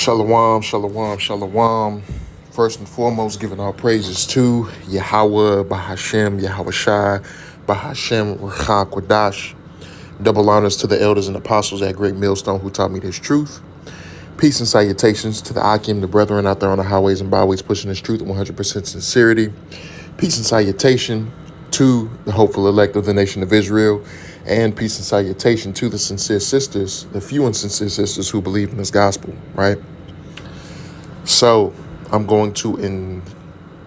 Shalom, shalom, shalom. First and foremost, giving all praises to Yahweh, Bahashem, Yahweh Shai, Bahashem, Rachah Kodash. Double honors to the elders and apostles at Great Millstone who taught me this truth. Peace and salutations to the Akim, the brethren out there on the highways and byways pushing this truth with 100% sincerity. Peace and salutation to the hopeful elect of the nation of Israel. And peace and salutation to the sincere sisters, the few and sincere sisters who believe in this gospel, right? So I'm going to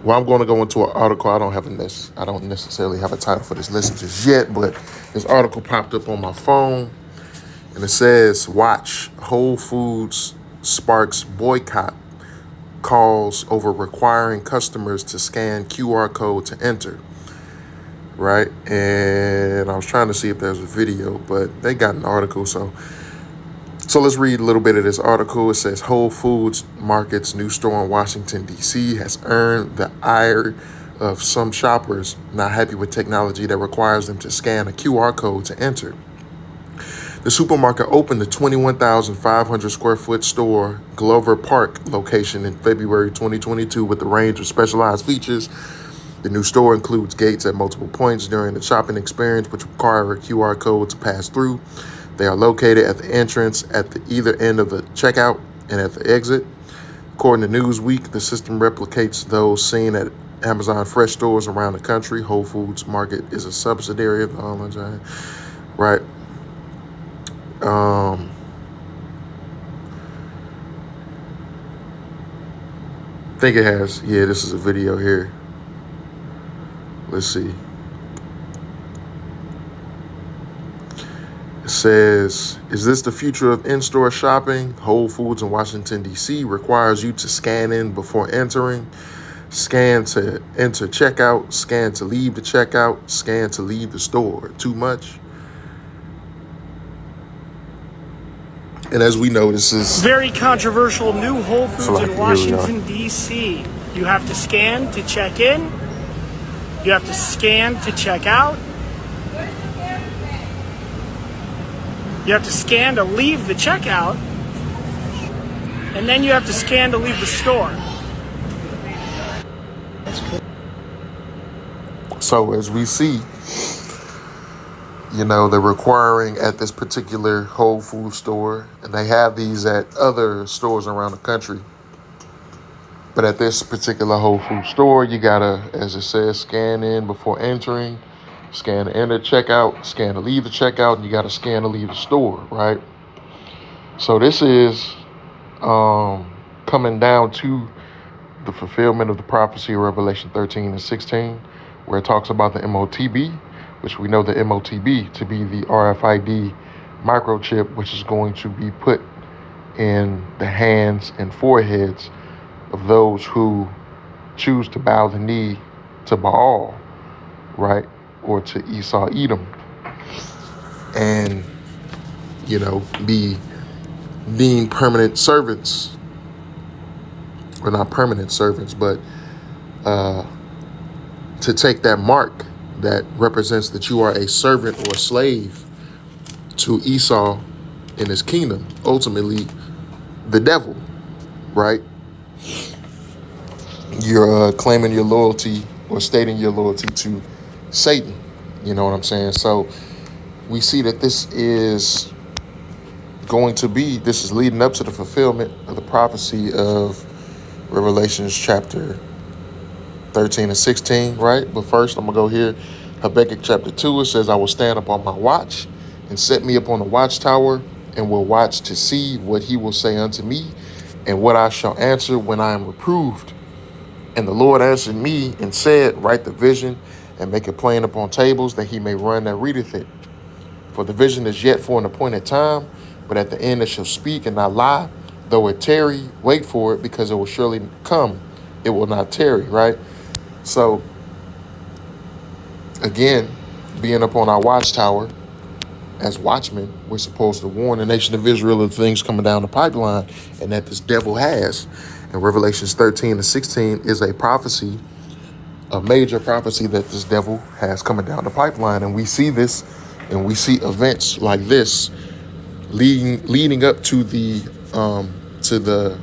go into an article. I don't necessarily have a title for this lesson just yet, but this article popped up on my phone and it says, watch, Whole Foods sparks boycott, calls over requiring customers to scan QR code to enter. Right, and I was trying to see if there's a video, but they got an article, so let's read a little bit of this article. It says Whole Foods Market's new store in Washington, D.C. has earned the ire of some shoppers not happy with technology that requires them to scan a QR code to enter. The supermarket opened the 21,500 square foot store Glover Park location in February 2022 with a range of specialized features. The new store includes gates at multiple points during the shopping experience, which require a QR code to pass through. They are located at the entrance, at the either end of the checkout, and at the exit. According to Newsweek, the system replicates those seen at Amazon Fresh stores around the country. Whole Foods Market is a subsidiary of the online giant, right? I think it has. Yeah, this is a video here. Let's see. It says, is this the future of in-store shopping? Whole Foods in Washington, D.C. requires you to scan in before entering, scan to enter checkout, scan to leave the checkout, scan to leave the store. Too much? And as we know, this is very controversial new Whole Foods in Washington, D.C. You have to scan to check in. You have to scan to check out. You have to scan to leave the checkout. And then you have to scan to leave the store. That's cool. So as we see, they're requiring at this particular Whole Foods store, and they have these at other stores around the country. But at this particular Whole Foods store, you gotta, as it says, scan in before entering, scan to enter checkout, scan to leave the checkout, and you gotta scan to leave the store, right? So this is coming down to the fulfillment of the prophecy of Revelation 13 and 16, where it talks about the MOTB, which we know the MOTB to be the RFID microchip, which is going to be put in the hands and foreheads of those who choose to bow the knee to Baal, right? Or to Esau Edom. And, be deemed permanent servants. Or not permanent servants, but to take that mark that represents that you are a servant or a slave to Esau in his kingdom. Ultimately, the devil, right? You're claiming your loyalty or stating your loyalty to Satan. You know what I'm saying? So we see that this is leading up to the fulfillment of the prophecy of Revelations chapter 13 and 16, right? But first, I'm going to go here. Habakkuk chapter 2, it says, I will stand up on my watch and set me up on the watchtower and will watch to see what he will say unto me and what I shall answer when I am reproved. And the Lord answered me and said, write the vision and make it plain upon tables that he may run that readeth it. For the vision is yet for an appointed time, but at the end it shall speak and not lie. Though it tarry, wait for it, because it will surely come. It will not tarry, right? So, again, being up on our watchtower as watchmen, we're supposed to warn the nation of Israel of things coming down the pipeline and that this devil has. And Revelations 13 and 16 is a prophecy, a major prophecy that this devil has coming down the pipeline. And we see this, and we see events like this leading up to the to the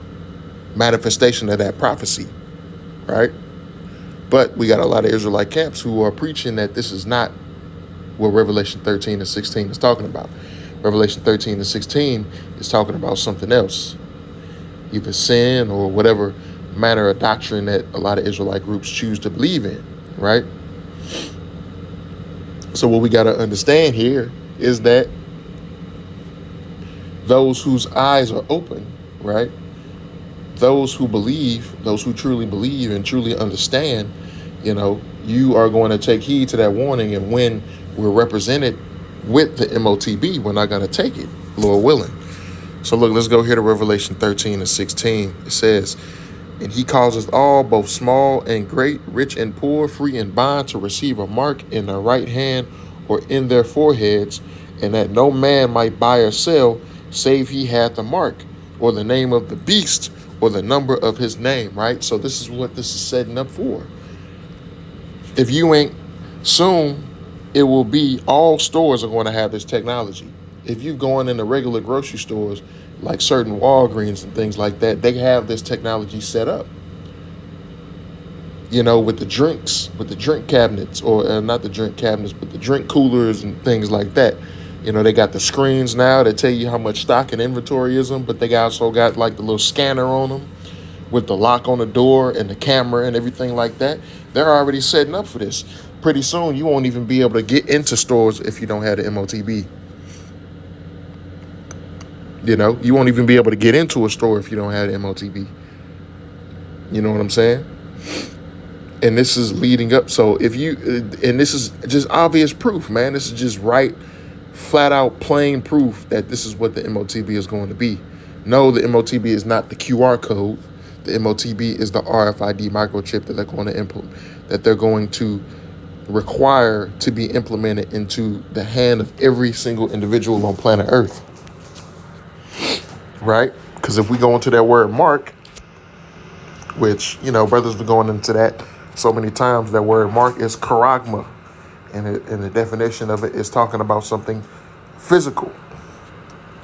manifestation of that prophecy, right? But we got a lot of Israelite camps who are preaching that this is not what Revelation 13 and 16 is talking about. Revelation 13 and 16 is talking about something else, either sin or whatever manner of doctrine that a lot of Israelite groups choose to believe in, right? So what we got to understand here is that those whose eyes are open, right? Those who believe, those who truly believe and truly understand, you are going to take heed to that warning. And when we're represented with the MOTB, we're not going to take it, Lord willing. So look, let's go here to Revelation 13 and 16. It says, and he causeth all, both small and great, rich and poor, free and bond, to receive a mark in their right hand or in their foreheads, and that no man might buy or sell, save he hath the mark, or the name of the beast, or the number of his name, right? So this is what this is setting up for. If you ain't, soon it will be, all stores are going to have this technology. If you go in the regular grocery stores, like certain Walgreens and things like that, they have this technology set up. With the drinks, with the drink cabinets, or not the drink cabinets, but the drink coolers and things like that. They got the screens now that tell you how much stock and inventory is them, but they also got like the little scanner on them with the lock on the door and the camera and everything like that. They're already setting up for this. Pretty soon, you won't even be able to get into stores if you don't have the MOTB. You won't even be able to get into a store if you don't have the MOTB. You know what I'm saying? And this is leading up. So if you, and this is just obvious proof, man. This is just right, flat out, plain proof that this is what the MOTB is going to be. No, the MOTB is not the QR code. The MOTB is the RFID microchip that they're going to implement, that they're going to require to be implemented into the hand of every single individual on planet Earth. Right? Because if we go into that word mark, which, brothers been going into that so many times, that word mark is charagma. And the definition of it is talking about something physical.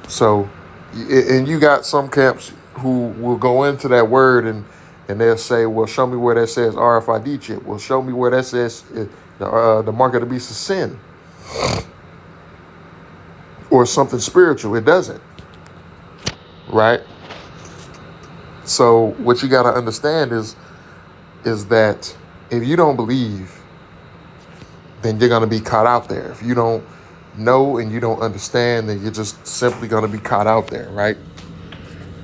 So, and you got some camps who will go into that word and they'll say, well, show me where that says RFID chip. Well, show me where that says the mark of the beast is sin. Or something spiritual. It doesn't. Right? So what you got to understand is that if you don't believe, then you're going to be caught out there. If you don't know and you don't understand, then you're just simply going to be caught out there, right?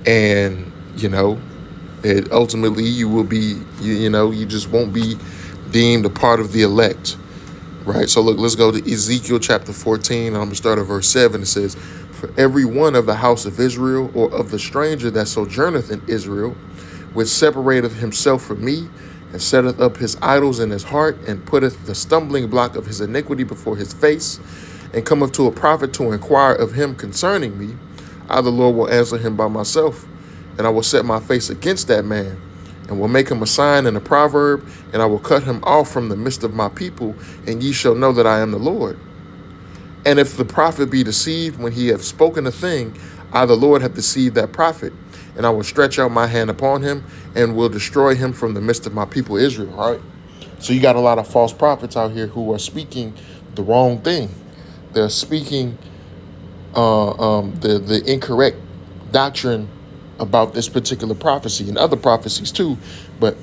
And, it ultimately you will be, you just won't be deemed a part of the elect, right? So look, let's go to Ezekiel chapter 14. I'm going to start at verse 7. It says, for every one of the house of Israel, or of the stranger that sojourneth in Israel, which separateth himself from me, and setteth up his idols in his heart, and putteth the stumbling block of his iniquity before his face, and cometh to a prophet to inquire of him concerning me, I, the Lord, will answer him by myself, and I will set my face against that man, and will make him a sign and a proverb, and I will cut him off from the midst of my people, and ye shall know that I am the Lord. And if the prophet be deceived when he hath spoken a thing, I, the Lord, have deceived that prophet, and I will stretch out my hand upon him, and will destroy him from the midst of my people Israel. Right? So you got a lot of false prophets out here who are speaking the wrong thing. They're speaking the incorrect doctrine about this particular prophecy and other prophecies too, but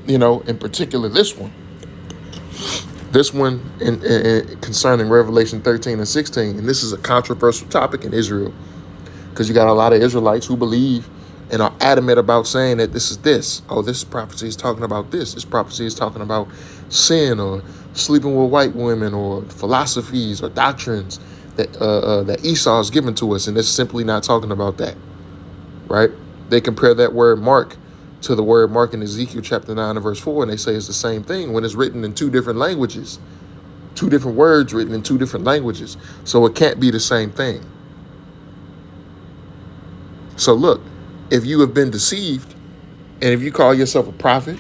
in particular this one in concerning Revelation 13 and 16. And this is a controversial topic in Israel, because you got a lot of Israelites who believe and are adamant about saying that this is this. Oh, this prophecy is talking about this. This prophecy is talking about sin, or sleeping with white women, or philosophies or doctrines that Esau is given to us, and it's simply not talking about that. Right? They compare that word mark to the word mark in Ezekiel chapter 9 and verse 4, and they say it's the same thing when it's written in two different languages, two different words written in two different languages. So it can't be the same thing. So look, if you have been deceived, and if you call yourself a prophet,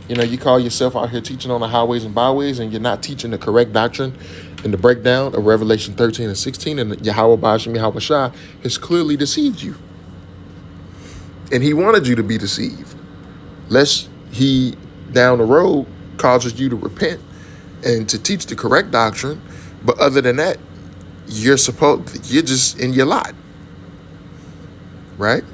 you call yourself out here teaching on the highways and byways, and you're not teaching the correct doctrine and the breakdown of Revelation 13 and 16, and Yahweh Ba'ashem Yahweh Shai has clearly deceived you. And he wanted you to be deceived, lest he down the road causes you to repent and to teach the correct doctrine. But other than that, you're just in your lot, right?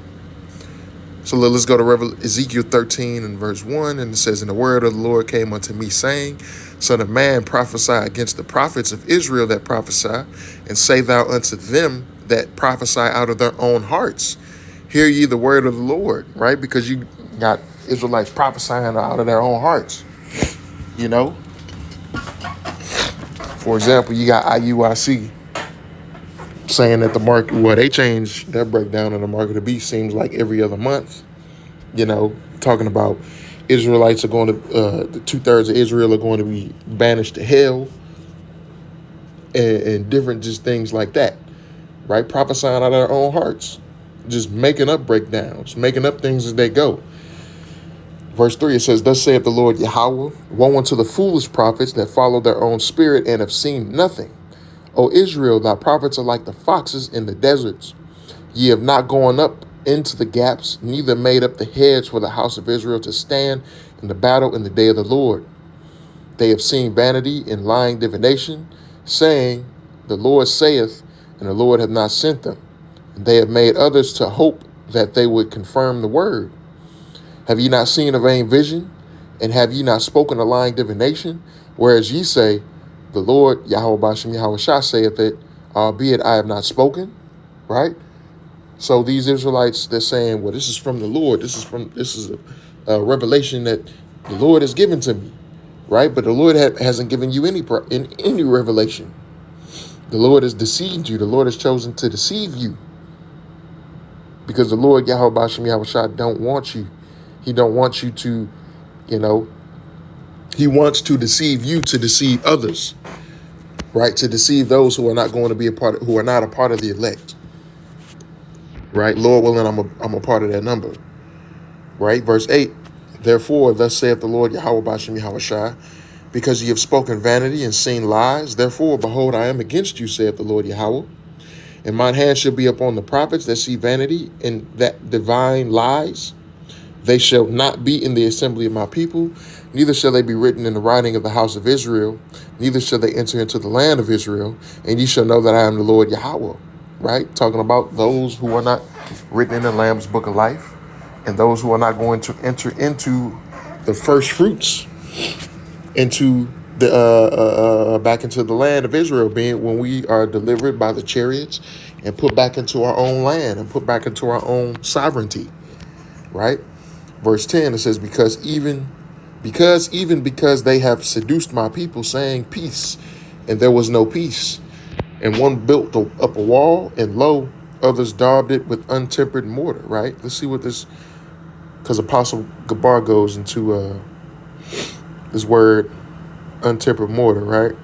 So let's go to Ezekiel 13 and verse 1, and it says, "And the word of the Lord came unto me, saying, Son of man, prophesy against the prophets of Israel that prophesy, and say thou unto them that prophesy out of their own hearts, hear ye the word of the Lord," right? Because you got Israelites prophesying out of their own hearts, you know? For example, you got IUIC saying that the market, well, they changed their breakdown of the market of the beast, seems like every other month, you know, talking about Israelites are going to, the 2/3 of Israel are going to be banished to hell, and different just things like that, right? Prophesying out of their own hearts, just making up breakdowns, making up things as they go. Verse 3, it says, "Thus saith the Lord Yahweh, woe unto the foolish prophets that follow their own spirit and have seen nothing. O Israel, thy prophets are like the foxes in the deserts. Ye have not gone up into the gaps, neither made up the hedge for the house of Israel to stand in the battle in the day of the Lord. They have seen vanity and lying divination, saying, The Lord saith, and the Lord hath not sent them. And they have made others to hope that they would confirm the word. Have ye not seen a vain vision? And have ye not spoken a lying divination? Whereas ye say, The Lord, Yahweh Bashem Yahweh Shah saith it, albeit I have not spoken," right? So these Israelites, they're saying, well, this is from the Lord. This is a revelation that the Lord has given to me, right? But the Lord hasn't given you any revelation. The Lord has deceived you. The Lord has chosen to deceive you, because the Lord, Yahweh Bashem Yahweh Shah, don't want you. He don't want you to, he wants to deceive you to deceive others, right? To deceive those who are not going to be who are not a part of the elect, right? Lord willing, I'm a part of that number, right? Verse 8, "Therefore, thus saith the Lord Yahweh Bashem Yahweh Shai, because ye have spoken vanity and seen lies, therefore, behold, I am against you, saith the Lord Yahweh. And mine hand shall be upon the prophets that see vanity and that divine lies. They shall not be in the assembly of my people, neither shall they be written in the writing of the house of Israel, neither shall they enter into the land of Israel, and ye shall know that I am the Lord Yahweh," right? Talking about those who are not written in the Lamb's book of life, and those who are not going to enter into the first fruits, into the back into the land of Israel, being when we are delivered by the chariots and put back into our own land and put back into our own sovereignty, right? Verse 10, it says, because they have seduced my people, saying peace, and there was no peace. And one built up a wall, and lo, others daubed it with untempered mortar, right? Let's see what this, because Apostle Gabar goes into this word, untempered mortar, right?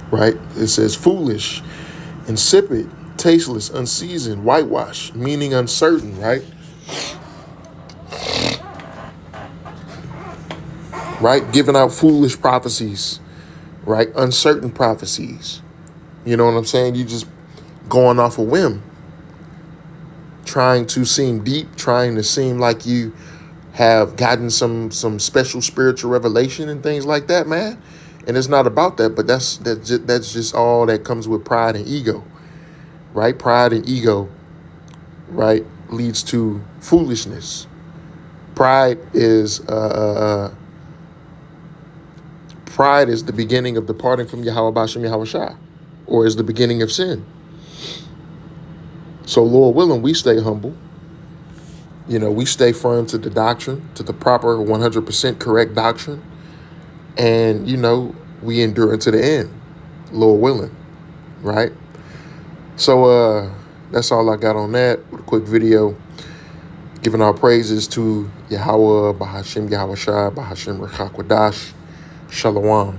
Right? It says foolish, insipid, tasteless, unseasoned, whitewash, meaning uncertain, right? Right? Giving out foolish prophecies, right? Uncertain prophecies. You know what I'm saying? You just going off a whim, trying to seem deep, trying to seem like you have gotten some special spiritual revelation and things like that, man. And it's not about that, but that's just all that comes with pride and ego, right? Pride and ego, right, leads to foolishness. Pride is the beginning of departing from Yahweh Bashem Yahweh Shah, or is the beginning of sin. So Lord willing, we stay humble. We stay firm to the doctrine, to the proper 100% correct doctrine. And, we endure to the end, Lord willing, right? So that's all I got on that. With a quick video, giving our praises to Yahweh, Bahashem Yahweh Shai, Bahashem Rechakwadash, Shalom.